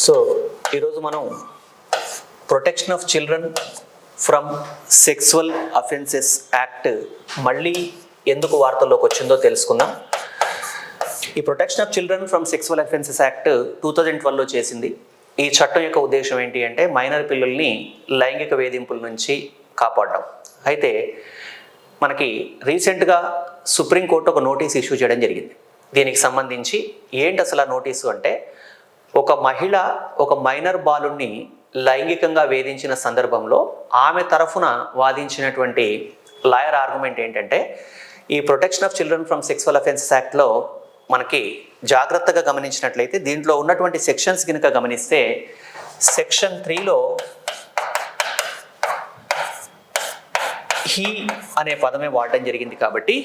So ఈరోజు మనం protection of children from sexual offences act మళ్ళీ ఎందుకు వార్తల్లోకి వచ్చిందో తెలుసుకుందాం. ఈ protection of children from sexual offences act 2012లో చేసింది. ఈ చట్టం యొక్క ఉద్దేశం ఏంటి అంటే మైనర్ పిల్లల్ని లైంగిక వేధింపుల నుంచి కాపాడడం. అయితే మనకి రీసెంట్గా సుప్రీంకోర్టు ఒక నోటీస్ ఇష్యూ చేయడం జరిగింది. దీనికి సంబంధించి ఏంటి అసలు ఆ నోటీసు అంటే, ఒక మహిళ ఒక మైనర్ బాలుని లైంగికంగా వేధించిన సందర్భంలో ఆమె తరఫున వాదించినటువంటి లాయర్ ఆర్గ్యుమెంట్ ఏంటంటే, ఈ protection of children from sexual offences యాక్ట్లో మనకి జాగ్రత్తగా గమనించినట్లయితే దీంట్లో ఉన్నటువంటి సెక్షన్స్ కనుక గమనిస్తే సెక్షన్ 3లో హీ అనే పదమే వాడడం జరిగింది. కాబట్టి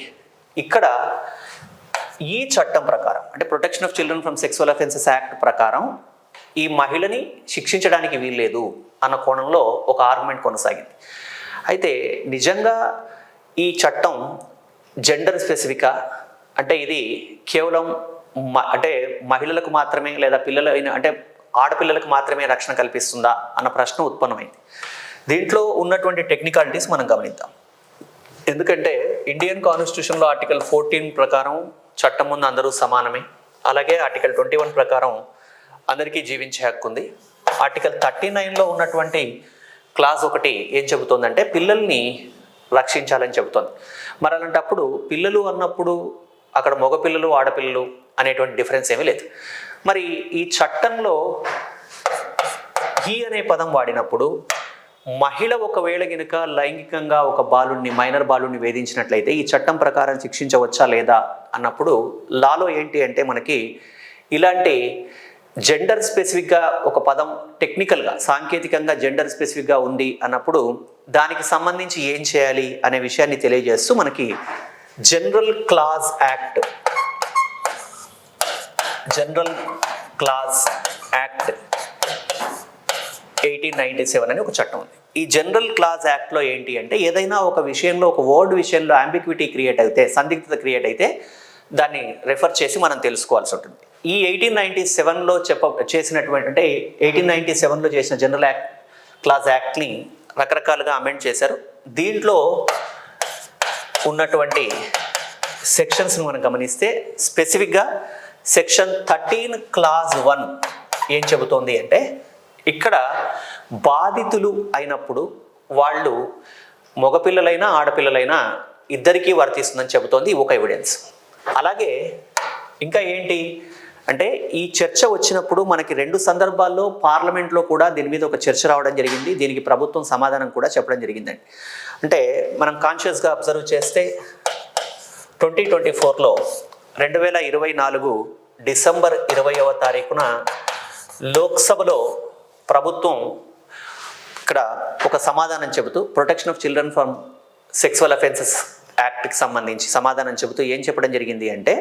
ఇక్కడ ఈ చట్టం ప్రకారం అంటే protection of children from sexual offences act ప్రకారం ఈ మహిళని శిక్షించడానికి వీల్లేదు అన్న కోణంలో ఒక ఆర్గ్యుమెంట్ కొనసాగింది. అయితే నిజంగా ఈ చట్టం జెండర్ స్పెసిఫికా అంటే ఇది కేవలం అంటే మహిళలకు మాత్రమే లేదా పిల్లలైన అంటే ఆడపిల్లలకు మాత్రమే రక్షణ కల్పిస్తుందా అన్న ప్రశ్న ఉత్పన్నమైంది. దీంట్లో ఉన్నటువంటి టెక్నికాలిటీస్ మనం గమనిద్దాం. ఎందుకంటే ఇండియన్ కాన్స్టిట్యూషన్లో ఆర్టికల్ 14 ప్రకారం చట్టం ముందు అందరూ సమానమే. అలాగే ఆర్టికల్ 21 ప్రకారం అందరికీ జీవించే హక్కు ఉంది. ఆర్టికల్ 39లో ఉన్నటువంటి క్లాజ్ 1 ఏం చెబుతోందంటే పిల్లల్ని రక్షించాలని చెబుతోంది. మరి అలాంటప్పుడు పిల్లలు అన్నప్పుడు అక్కడ మగపిల్లలు ఆడపిల్లలు అనేటువంటి డిఫరెన్స్ ఏమీ లేదు. మరి ఈ చట్టంలో హీ అనే పదం వాడినప్పుడు మహిళ ఒకవేళ గనుక లైంగికంగా ఒక బాలుని మైనర్ బాలుని వేధించినట్లయితే ఈ చట్టం ప్రకారం శిక్షించవచ్చా లేదా అన్నప్పుడు లాలో ఏంటి అంటే మనకి ఇలాంటి జెండర్ స్పెసిఫిక్గా ఒక పదం టెక్నికల్గా సాంకేతికంగా జెండర్ స్పెసిఫిక్గా ఉంది అన్నప్పుడు దానికి సంబంధించి ఏం చేయాలి అనే విషయాన్ని తెలియజేస్తూ మనకి జనరల్ క్లాజ్ యాక్ట్ 1897 అని ఒక చట్టం ఉంది. ఈ జనరల్ క్లాజ్ యాక్ట్లో ఏంటి అంటే ఏదైనా ఒక విషయంలో ఒక వర్డ్ విషయంలో అంబిక్విటీ క్రియేట్ అయితే సందిగ్ధత క్రియేట్ అయితే దాన్ని రెఫర్ చేసి మనం తెలుసుకోవాల్సి ఉంటుంది. ఈ 1897లో చేసినటువంటి అంటే 1897లో చేసిన జనరల్ క్లాజ్ యాక్ట్ని రకరకాలుగా అమెండ్ చేశారు. దీంట్లో ఉన్నటువంటి సెక్షన్స్ని మనం గమనిస్తే స్పెసిఫిక్గా సెక్షన్ 13 క్లాజ్ 1 ఏం చెబుతోంది అంటే ఇక్కడ బాధితులు అయినప్పుడు వాళ్ళు మగపిల్లలైనా ఆడపిల్లలైనా ఇద్దరికీ వర్తిస్తుందని చెబుతోంది ఒక ఎవిడెన్స్. అలాగే ఇంకా ఏంటి అంటే ఈ చర్చ వచ్చినప్పుడు మనకి 2 సందర్భాల్లో పార్లమెంట్లో కూడా దీని మీద ఒక చర్చ రావడం జరిగింది. దీనికి ప్రభుత్వం సమాధానం కూడా చెప్పడం జరిగిందండి. అంటే మనం కాన్షియస్గా అబ్జర్వ్ చేస్తే 2024లో 2024 డిసెంబర్ 20వ తారీఖున లోక్సభలో ప్రభుత్వం ఇక్కడ ఒక సమాధానం చెబుతూ protection of children from sexual offences యాక్ట్కి సంబంధించి సమాధానం చెబుతూ ఏం చెప్పడం జరిగింది అంటే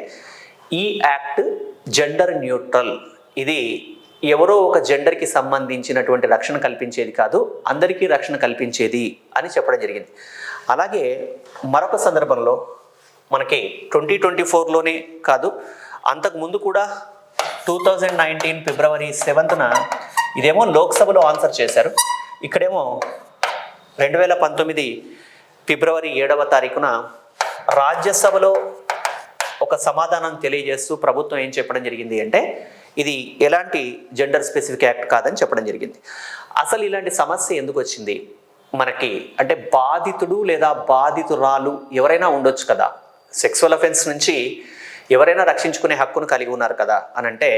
ఈ యాక్ట్ జెండర్ న్యూట్రల్, ఇది ఎవరో ఒక జెండర్కి సంబంధించినటువంటి రక్షణ కల్పించేది కాదు, అందరికీ రక్షణ కల్పించేది అని చెప్పడం జరిగింది. అలాగే మరొక సందర్భంలో మనకి 2024లోనే కాదు అంతకుముందు కూడా 2019 ఫిబ్రవరి 7న ఇదేమో లోక్సభలో ఆన్సర్ చేశారు. ఇక్కడేమో 2019 ఫిబ్రవరి 7వ తారీఖున రాజ్యసభలో ఒక సమాధానం తెలియజేస్తూ ప్రభుత్వం ఏం చెప్పడం జరిగింది అంటే ఇది ఎలాంటి జెండర్ స్పెసిఫిక్ యాక్ట్ కాదని చెప్పడం జరిగింది. అసలు ఇలాంటి సమస్య ఎందుకు వచ్చింది మనకి అంటే బాధితుడు లేదా బాధితురాలు ఎవరైనా ఉండొచ్చు కదా, సెక్సువల్ అఫెన్స్ నుంచి ఎవరైనా రక్షించుకునే హక్కును కలిగి ఉన్నారు కదా అని అంటే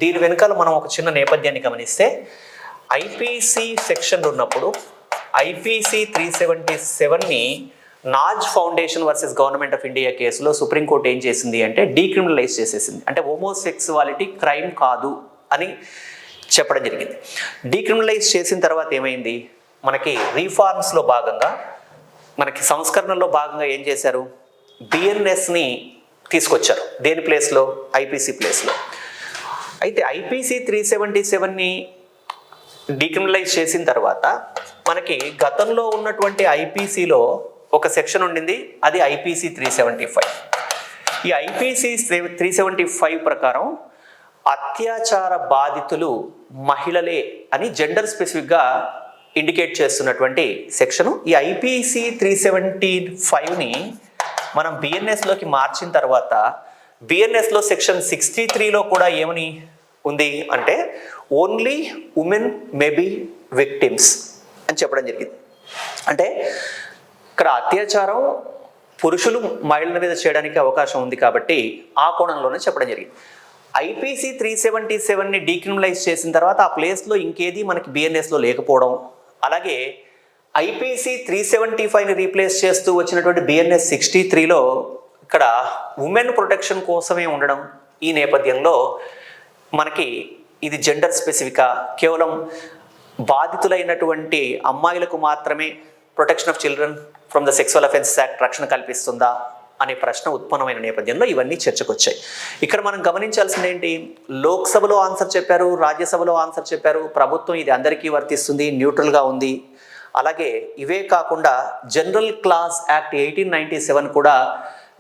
దీని వెనుకాల మనం ఒక చిన్న నేపథ్యాన్ని గమనిస్తే ఐపీసీ సెక్షన్ ఉన్నప్పుడు ఐపీసీ 377ని Naz foundation versus government of India కేసులో సుప్రీంకోర్టు ఏం చేసింది అంటే డీక్రిమినలైజ్ చేసేసింది. అంటే హోమోసెక్సువాలిటీ క్రైమ్ కాదు అని చెప్పడం జరిగింది. డీక్రిమినలైజ్ చేసిన తర్వాత ఏమైంది మనకి రీఫార్మ్స్లో భాగంగా మనకి సంస్కరణలో భాగంగా ఏం చేశారు బిఎన్ఎస్ని తీసుకొచ్చారు. దేని ప్లేస్లో ఐపీసీ ప్లేస్లో. అయితే ఐపీసీ 377ని డీక్రిమినలైజ్ చేసిన తర్వాత మనకి గతంలో ఉన్నటువంటి ఐపీసీలో ఒక సెక్షన్ ఉండింది, అది ఐపీసీ 375. ఈ ఐపీసీ 375 ప్రకారం అత్యాచార బాధితులు మహిళలే అని జెండర్ స్పెసిఫిక్గా ఇండికేట్ చేస్తున్నటువంటి సెక్షను. ఈ ఐపీసీ 375ని మనం బిఎన్ఎస్లోకి మార్చిన తర్వాత బిఎన్ఎస్లో సెక్షన్ 63లో కూడా ఏమని ఉంది అంటే only women may be victims అని చెప్పడం జరిగింది. అంటే ఇక్కడ అత్యాచారం పురుషులు మహిళల మీద చేయడానికి అవకాశం ఉంది కాబట్టి ఆ కోణంలోనే చెప్పడం జరిగింది. ఐపీసీ 377ని డీక్రిమినలైజ్ చేసిన తర్వాత ఆ ప్లేస్లో ఇంకేది మనకి బిఎన్ఎస్లో లేకపోవడం, అలాగే ఐపీసీ 375ని రీప్లేస్ చేస్తూ వచ్చినటువంటి బిఎన్ఎస్ 63లో ఇక్కడ ఉమెన్ ప్రొటెక్షన్ కోసమే ఉండడం, ఈ నేపథ్యంలో మనకి ఇది జెండర్ స్పెసిఫికా, కేవలం బాధితులైనటువంటి అమ్మాయిలకు మాత్రమే protection of children from the sexual offences act రక్షణ కల్పిస్తుందా అనే ప్రశ్న ఉత్పన్నమైన నేపథ్యంలో ఇవన్నీ చర్చకు వచ్చాయి. ఇక్కడ మనం గమనించాల్సింది ఏంటి, లోక్సభలో ఆన్సర్ చెప్పారు, రాజ్యసభలో ఆన్సర్ చెప్పారు, ప్రభుత్వం ఇది అందరికీ వర్తిస్తుంది, న్యూట్రల్గా ఉంది. అలాగే ఇవే కాకుండా జనరల్ క్లాస్ యాక్ట్ 1897 కూడా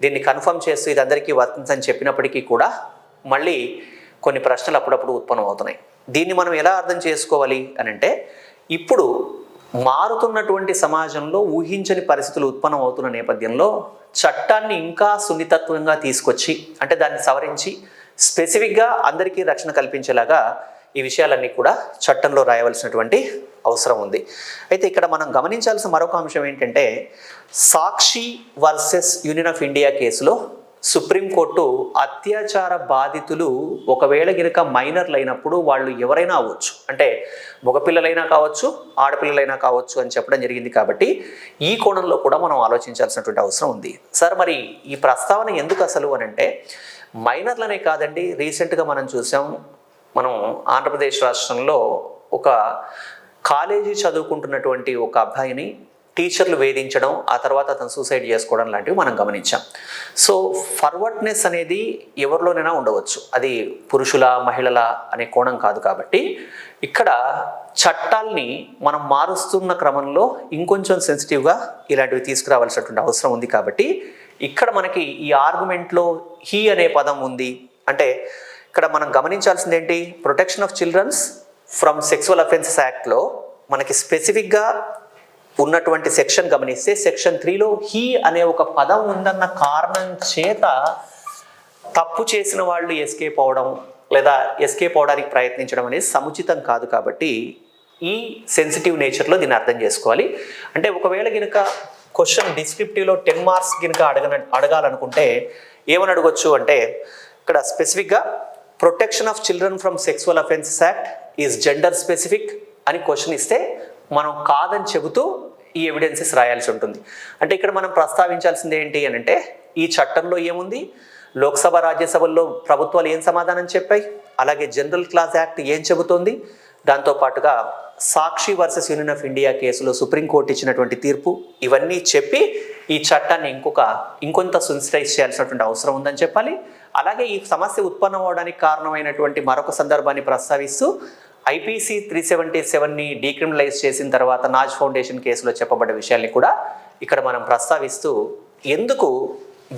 దీన్ని కన్ఫర్మ్ చేస్తూ ఇది అందరికీ వర్తించని చెప్పినప్పటికీ కూడా మళ్ళీ కొన్ని ప్రశ్నలు అప్పుడప్పుడు ఉత్పన్నం అవుతున్నాయి. దీన్ని మనం ఎలా అర్థం చేసుకోవాలి అని అంటే, ఇప్పుడు మారుతున్నటువంటి సమాజంలో ఊహించని పరిస్థితులు ఉత్పన్నం అవుతున్న నేపథ్యంలో చట్టాన్ని ఇంకా సున్నితత్వంగా తీసుకొచ్చి, అంటే దాన్ని సవరించి స్పెసిఫిక్గా అందరికీ రక్షణ కల్పించేలాగా ఈ విషయాలన్నీ కూడా చట్టంలో రాయవలసినటువంటి అవసరం ఉంది. అయితే ఇక్కడ మనం గమనించాల్సిన మరొక అంశం ఏంటంటే, సాక్షి వర్సెస్ యూనియన్ ఆఫ్ ఇండియా కేసులో సుప్రీంకోర్టు అత్యాచార బాధితులు ఒకవేళ గినక మైనర్లు అయినప్పుడు వాళ్ళు ఎవరైనా అవ్వచ్చు, అంటే మగపిల్లలైనా కావచ్చు, ఆడపిల్లలైనా కావచ్చు అని చెప్పడం జరిగింది. కాబట్టి ఈ కోణంలో కూడా మనం ఆలోచించాల్సినటువంటి అవసరం ఉంది. సార్ మరి ఈ ప్రస్తావన ఎందుకు అసలు అని అంటే, మైనర్లనే కాదండి, రీసెంట్గా మనం చూసాం, మనం ఆంధ్రప్రదేశ్ రాష్ట్రంలో ఒక కాలేజీ చదువుకుంటున్నటువంటి ఒక అబ్బాయిని టీచర్లు వేధించడం, ఆ తర్వాత అతను సూసైడ్ చేసుకోవడం లాంటివి మనం గమనించాం. సో ఫార్వర్డ్నెస్ అనేది ఎవరిలోనైనా ఉండవచ్చు, అది పురుషుల మహిళల అనే కోణం కాదు. కాబట్టి ఇక్కడ చట్టాల్ని మనం మారుస్తున్న క్రమంలో ఇంకొంచెం సెన్సిటివ్గా ఇలాంటివి తీసుకురావాల్సినటువంటి అవసరం ఉంది. కాబట్టి ఇక్కడ మనకి ఈ ఆర్గ్యుమెంట్లో హీ అనే పదం ఉంది. అంటే ఇక్కడ మనం గమనించాల్సింది ఏంటి, protection of childrens from sexual offences యాక్ట్లో మనకి స్పెసిఫిక్గా ఉన్నటువంటి సెక్షన్ గమనిస్తే సెక్షన్ 3లో హీ అనే ఒక పదం ఉందన్న కారణం చేత తప్పు చేసిన వాళ్ళు ఎస్కేప్ అవడం లేదా ఎస్కేప్ అవడానికి ప్రయత్నించడం అనేది సముచితం కాదు. కాబట్టి ఈ సెన్సిటివ్ నేచర్లో దీన్ని అర్థం చేసుకోవాలి. అంటే ఒకవేళ గినక క్వశ్చన్ డిస్క్రిప్టివ్లో 10 మార్క్స్ గినక అడగాలనుకుంటే ఏమని అడగొచ్చు అంటే, ఇక్కడ స్పెసిఫిక్గా protection of children from sexual offences act is gender specific అని క్వశ్చన్ ఇస్తే మనం కాదని చెబుతూ ఈ ఎవిడెన్సెస్ రాయాల్సి ఉంటుంది. అంటే ఇక్కడ మనం ప్రస్తావించాల్సింది ఏంటి అని అంటే, ఈ చట్టంలో ఏముంది, లోక్సభ రాజ్యసభల్లో ప్రభుత్వాలు ఏం సమాధానం చెప్పాయి, అలాగే జనరల్ క్లాస్ యాక్ట్ ఏం చెబుతోంది, దాంతోపాటుగా సాక్షి వర్సెస్ యూనియన్ ఆఫ్ ఇండియా కేసులో సుప్రీంకోర్టు ఇచ్చినటువంటి తీర్పు, ఇవన్నీ చెప్పి ఈ చట్టాన్ని ఇంకొంత సెన్సిటైజ్ చేయాల్సినటువంటి అవసరం ఉందని చెప్పాలి. అలాగే ఈ సమస్య ఉత్పన్నం అవడానికి కారణమైనటువంటి మరొక సందర్భాన్ని ప్రస్తావిస్తూ ఐపీసీ 377ని డీక్రిమినలైజ్ చేసిన తర్వాత నాజ్ ఫౌండేషన్ కేసులో చెప్పబడ్డ విషయాల్ని కూడా ఇక్కడ మనం ప్రస్తావిస్తూ ఎందుకు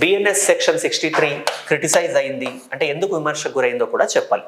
బిఎన్ఎస్ సెక్షన్ 63 క్రిటిసైజ్ అయింది అంటే ఎందుకు విమర్శకు గురైందో కూడా చెప్పాలి.